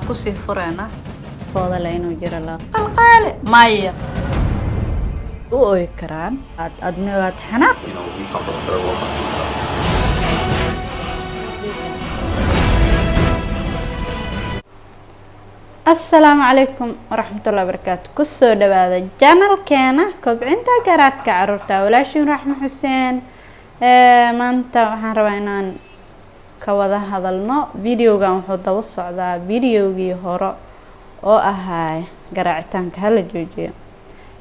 kusii furayna fooda la inuu jiro la qalqaale maya u ooyi karaan adna waad xanaaq we come from a third world country. السلام عليكم ورحمة الله وبركاته كسو دوادا جانل كينا كوبعينتا قراتك عرورتا ولاشين رحمة حسين مانتا وحان رواينان كوضا هذا النوع فيديو قام حوضا والصعدا فيديو جي هورو oo ahaay garaacitaanka hala joojiyo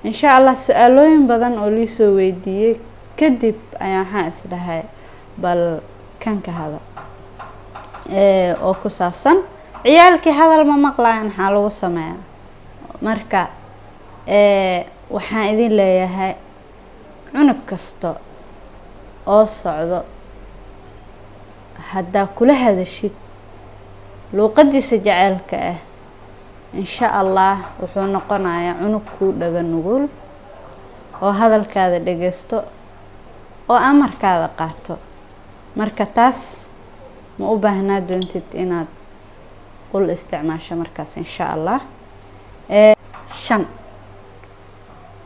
insha Allah su'aalooyin badan oo lii soo weydiiyay kadib ayaan waxaan isdhahay bal kan ka hada oo ku saabsan ciyaalkii hadal ma maqlayaan waxa lagu sameeyaa marka waxaan idin leeyahay cunug kasto oo socdo hadda kula hadashid luqadiisa jaceelka ah إن شاء الله وحنا قناعة عنكو دجا نقول وهذا الكذا دجستو وأمر كذا قاتو مركتاس مؤبهنا دونتت إناد قل استعمال مركز إن شاء الله شن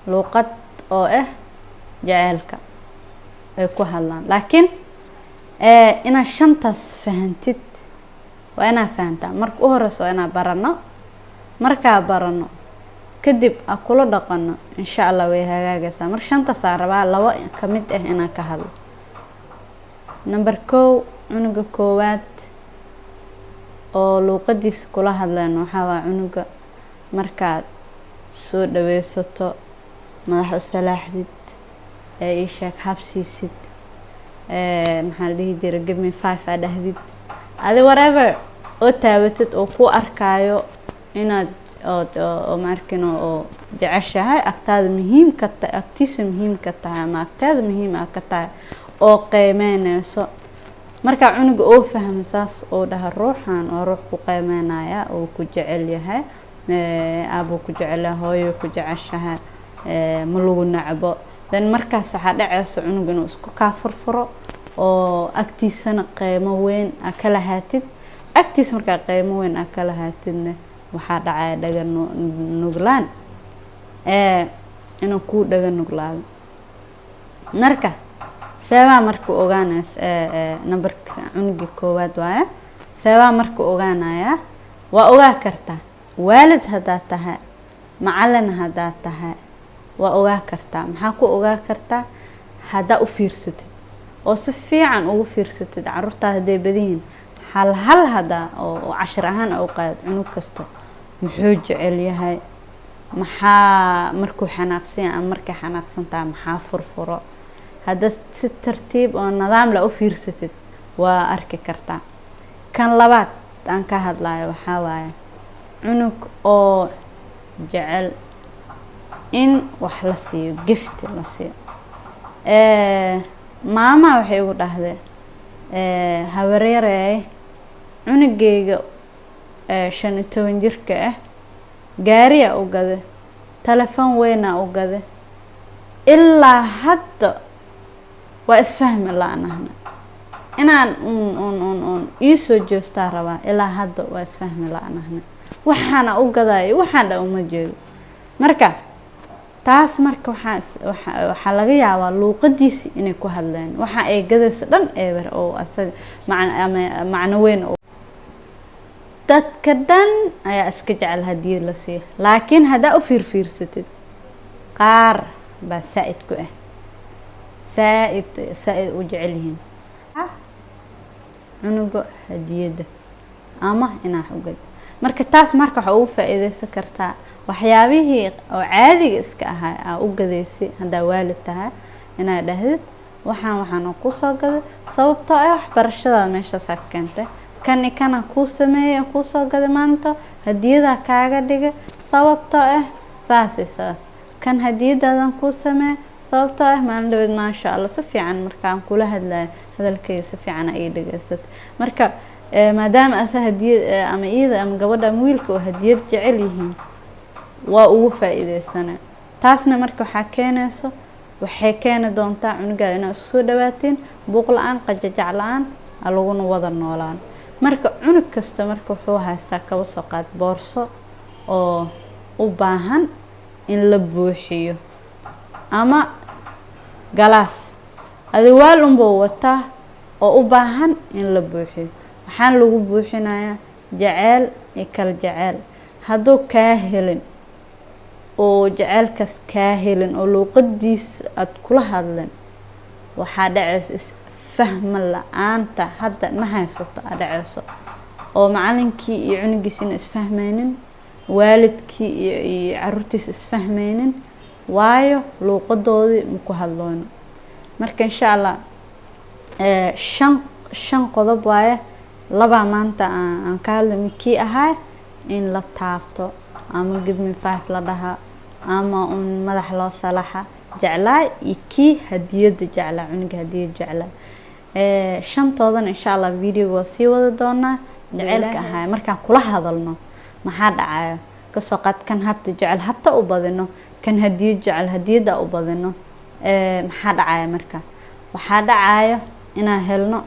لوقت أو جعلك كهلان لكن إن الشنطة فهمتت وأنا فهمتها مرك أهرس وأنا برنا marka barano kadib akula dhaqano insha Allah way hagaagaysaa marka shanta saaraba laba kamid ah inaan ka hadlo number 1 cunuga koowaad oo luqadiisa kula hadlaan waxa waa cunuga markaad soo dhaweysato madax u salaaxdid ee sheek habsiisid maxaa la dhihi jiray give me 5 adhahdid adi whatever oo taabatid oo ku arkaayo inaad oo markino oo jeceshahay agtaada muhiim ka tahay agtiisa muhiim ka tahay ama agtaada muhiim ah ka tahay oo qiimeynayso marka cunuga oo fahmaysaas oo dhaha ruuxan oo ruux ku qiimeynaya oo ku jecel yahay aabo ku jecel yahay hooyo ku jeceshahay ma lagu nacbo dan markaas waxa dhacayso cunuga inuu isku ka furfuro oo agtiisana qiimo weyn kala haatid agtiisa marka qiimo weyn kala haatidna waxaa dhacay dhaga nuglaan inuu ku dhaga nuglaado marka sababa marka ogaanays numberka cunuga koowaad waaya sababa marka ogaanaya waa ogaa kartaa waalid hadaa tahay macallin hadaa tahay waa ogaa kartaa maxaa ku ogaa kartaa hadaa u fiirsatid oo si fiican ugu fiirsatid carruurtaada haday badiin hal hada oo 10 ahaan oo qaad cunug kasto muxuu jecel yahay maxaa markuu xanaaqsan ama markay xanaaqsantaa maxaa furfuro hada si tartiib oo nidaam la u fiirsatid waa arki kartaa kan labaad aan ka hadlayo waxa waaye cunug oo jecel in wax la siiyo gift la siiyo maama waxay ugu dhahday habareerey cunugeyga 15 jirka ah gaariya u gade telefoon weyn u gade ilaa hadda waa isfahmi la'aanahay inaan iisoo joostaa rabaa ilaa hadda waa isfahmi la'aanahay waxaana u gaday waxaan uma jeedo marka taas marka waxa laga yaabaa luqadiisi inay ku hadlaan waxa ay gadaysa dhan eebar oo asaga macna weyn dadka dhan ayaa iska jecel hadii la siiyo laakiin hadaa u fiirsatid qaar ba saaid ku ah saaid u jecelyihiin cunuga hadiyada ama inaa xugad marka taas marka waxa uu faa'iideysan kartaa waxyaabihii oo caadiga iska ahaa u gadeysay hadaa waalid tahay inaa dhahdid waxaan ku soo gaday sababtoo ah waxbarashada meeshaas ka keentay kana ku sameeyay ku soo gaday maanta hadiyada kaaga dhigay sababtoo ah saas kan hadiyadadan ku sameey sababtoo ah maalin dhaweed ma sha Allah si fiican markaan kula hadlay hadalkay si fiican ay dhigaysat marka maadaama asa hadiyad ama iyada ama gabadha ama wiilka oo hadiyad jecel yihiin waa ugu faa'iideysanaa taasna marka waxa keenayso waxay keeni doontaa cunuga inay soo dhawaateen buuq la'aan qajajac la'aan laguna wada noolaan. marka cunug kasta marka wuxuu haystaa kaba soo qaad boorso oo u baahan in la buuxiyo ama galaas adiwaal unbuu wataa oo u baahan in la buuxiyo. waxaan lagu buuxinayaa jacayl iyo kala jacayl. hadduu kaa helin oo jacaylkaas kaa helin oo luuqadiis aad kula hadleen waxaa dhacaysa fahma la-aanta hadda na haysato dhacayso oo macalinkii iyo cunugiisina isfahmaynin, waalidkii iyo caruurtiisa isfahmaynin, waayo luuqadoodii ma ku hadloono. marka insha Allah shan qodob waaye. laba maanta aan ka hadlay kii ahaa in la taabto ama give me 5 la dhaha ama madax loo salaxa jeclaa iyo kii hadiyada jeclaa cunuga hadiyada jeclaa. shantoodan insha Allah video waa sii wada doonaa. jacaylka ahaa markaan kula hadalno maxaa dhacayo ka soo qaad kan habta jecel habta u badino, kan hadiyad jecel hadiyada u badino. maxaa dhacayo marka waxaa dhacayo inaan helno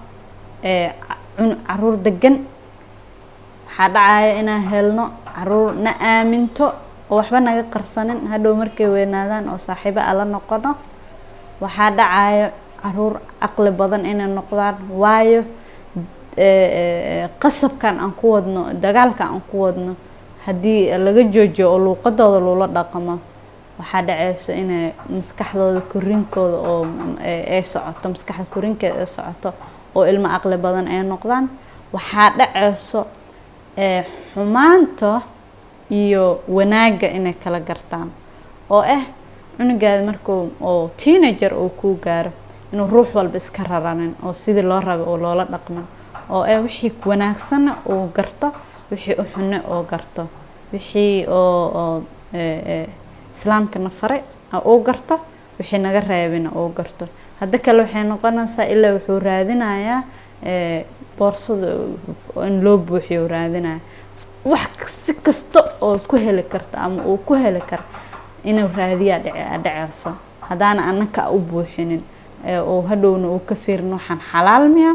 caruur degan. waxaa dhacayo inaan helno caruur na aaminto oo waxba naga qarsanin hadhow markay weynaadaan oo saaxiibo ala noqono. waxaa dhacayo caruur aqli badan inay noqdaan, waayo qasabkan aan ku wadno dagaalka aan ku wadno haddii laga joojiyo oo luuqadooda loola dhaqmo waxaa dhacayso inay maskaxdooda korinkooda oo ay socoto, maskaxda korinkeeda ay socoto oo ilmo aqli badan ay noqdaan. waxaa dhacayso xumaanto iyo wanaaga inay kala gartaan oo cunugaada markuu oo teenager uu ku gaaro inuu ruux walba iska raranin oo sidii loo rabo oo loola dhaqmo oo wixii wanaagsan uu garto, wixii u xun oo garto, wixii oo islaamka na faray oo garto, wixii naga reebina oo garto. hadda kale waxay noqonaysaa ilaa wuxuu raadinayaa boorsada in loo buuxiyo raadinaya wax si kasto oo ku heli karta ama uu ku heli karo inuu raadiya dhacayso hadaan annaka u buuxinin oo hadhowna uu ka fiirin waxaan xalaal miya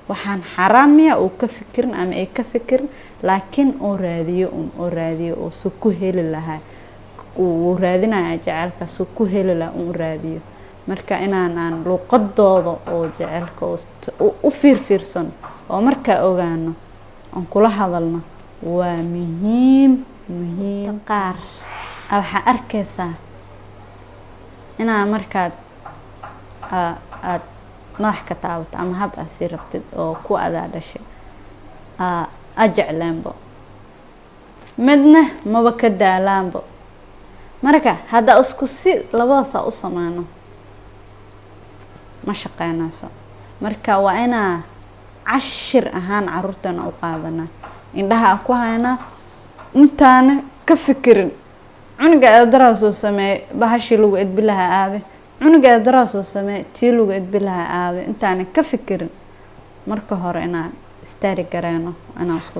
waxaan xaraam miya oo ka fikirin ama ay ka fikirin, laakiin oo raadiyo oo soo ku heli lahaa uu raadinaya jacaylka soo ku heli lahaa uu raadiyo. marka inaan luuqadooda oo jacaylka u fiirsan oo marka ogaano aan kula hadalno waa muhiim. qaar waxa arkaysaa inaa markaad aad madax ka taabato ama hab aad sii rabtid oo ku adaa dhashay jeclaanbo midna maba ka daalaanbo. marka hadda isku si labadaas u samaano ma shaqeynayso. marka waa inaa cashir ahaan caruurtana u qaadana indhaha ku hayna intaan ka fikirin cunuga abdara soo sameey bahashi lagu edbilaha aabe cunuga abdara soo sameey tii lagu edbilaha aabe intaan ka fikirin marka hore inaan istaari gareeno inaan isku